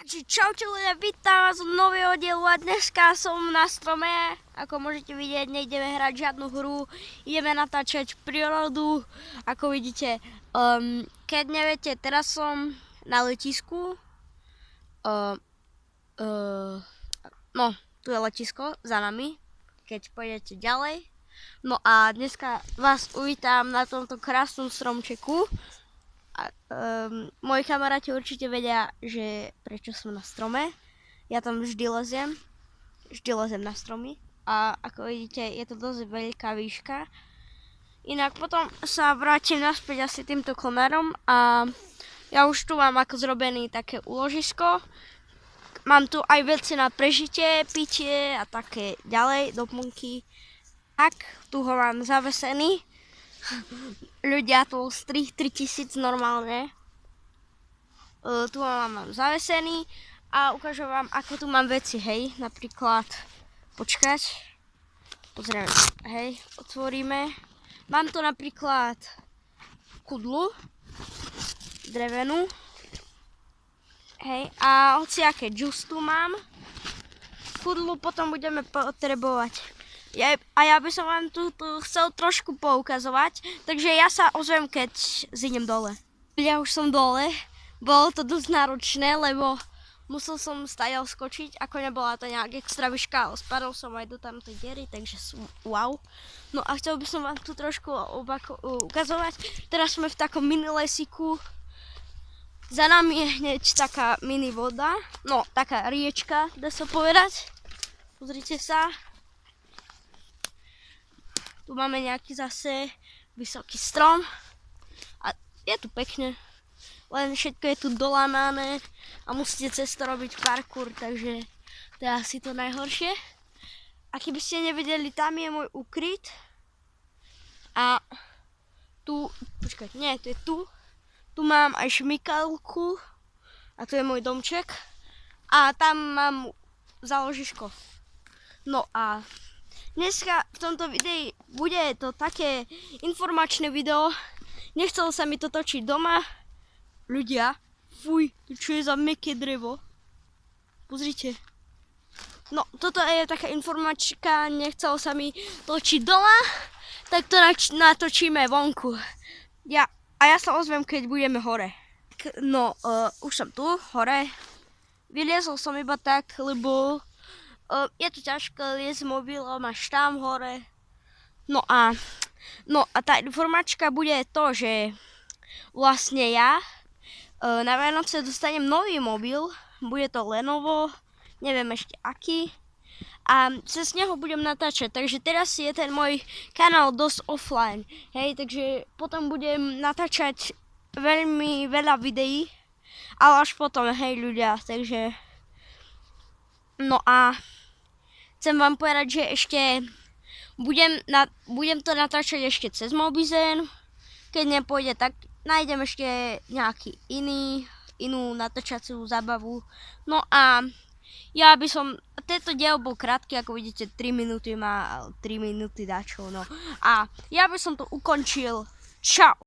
Čaute ľudia, vítam vás v nového dielu a dneska som na strome. Ako môžete vidieť, nejdeme hrať žiadnu hru, ideme natáčať prírodu. Ako vidíte, keď neviete, teraz som na letisku. No, tu je letisko za nami, keď pôjdete ďalej. No a dneska vás uvítam na tomto krásnom stromčeku. Moji kamaráti určite vedia, že prečo som na strome. Ja tam vždy lezem na stromy a ako vidíte, je to dosť veľká výška. Inak potom sa vrátim naspäť asi týmto konárom a ja už tu mám ako zrobený také úložisko. Mám tu aj veci na prežitie, pitie a také ďalej, doplnky. Tak, tu ho mám zavesený. Ľudia, tu strih 3000 normálne. Tu mám zavesený a ukážem vám, ako tu mám veci, hej. Napríklad, počkať, pozrieme, hej, otvoríme. Mám tu napríklad kudlu, drevenú, hej, a hociaké džus tu mám. Kudlu potom budeme potrebovať. Ja by som vám tu chcel trošku poukazovať, takže ja sa ozvem, keď zídem dole. Ja už som dole, bolo to dosť náročné, lebo musel som stadiaľ skočiť, ako nebola to nejak extra výška, ale spadol som aj do tamtej diery, takže wow. No a chcel by som vám tu trošku ukazovať, teraz sme v takom mini lesíku, za nami je hneď taká mini voda, no taká riečka, dá sa povedať, pozrite sa. Tu máme nejaký zase vysoký strom a je tu pekne, len všetko je tu dolámané a musíte cez to robiť parkour, takže to je asi to najhoršie. A keby ste nevedeli, tam je môj ukryt a tu, počkať, nie, to je tu mám aj šmikalku a tu je môj domček a tam mám záložisko. No a dneska v tomto videu bude to také informačné video. Nechcelo sa mi to točiť doma. Ľudia, fuj, čo je za mäkké drevo. Pozrite. No, toto je taká informačka, nechcelo sa mi točiť doma, tak to natočíme vonku. Ja sa ozvem, keď budeme hore. No, už som tu, hore. Vyliezol som iba tak, lebo je to ťažké liesť mobilom až tam hore. No a tá informačka bude to, že vlastne ja na Vianoce dostanem nový mobil, bude to Lenovo, neviem ešte aký. A cez neho budem natáčať, takže teraz je ten môj kanál dosť offline. Hej, takže potom budem natáčať veľmi veľa videí, ale až potom, hej ľudia, takže no a chcem vám povedať, že ešte budem to natáčať ešte cez Mobizen. Keď nepôjde, tak nájdem ešte nejaký inú natáčaciu zábavu. No a ja by som, tento diel bol krátky, ako vidíte, 3 minúty má, 3 minúty dačo, no. A ja by som to ukončil. Čau!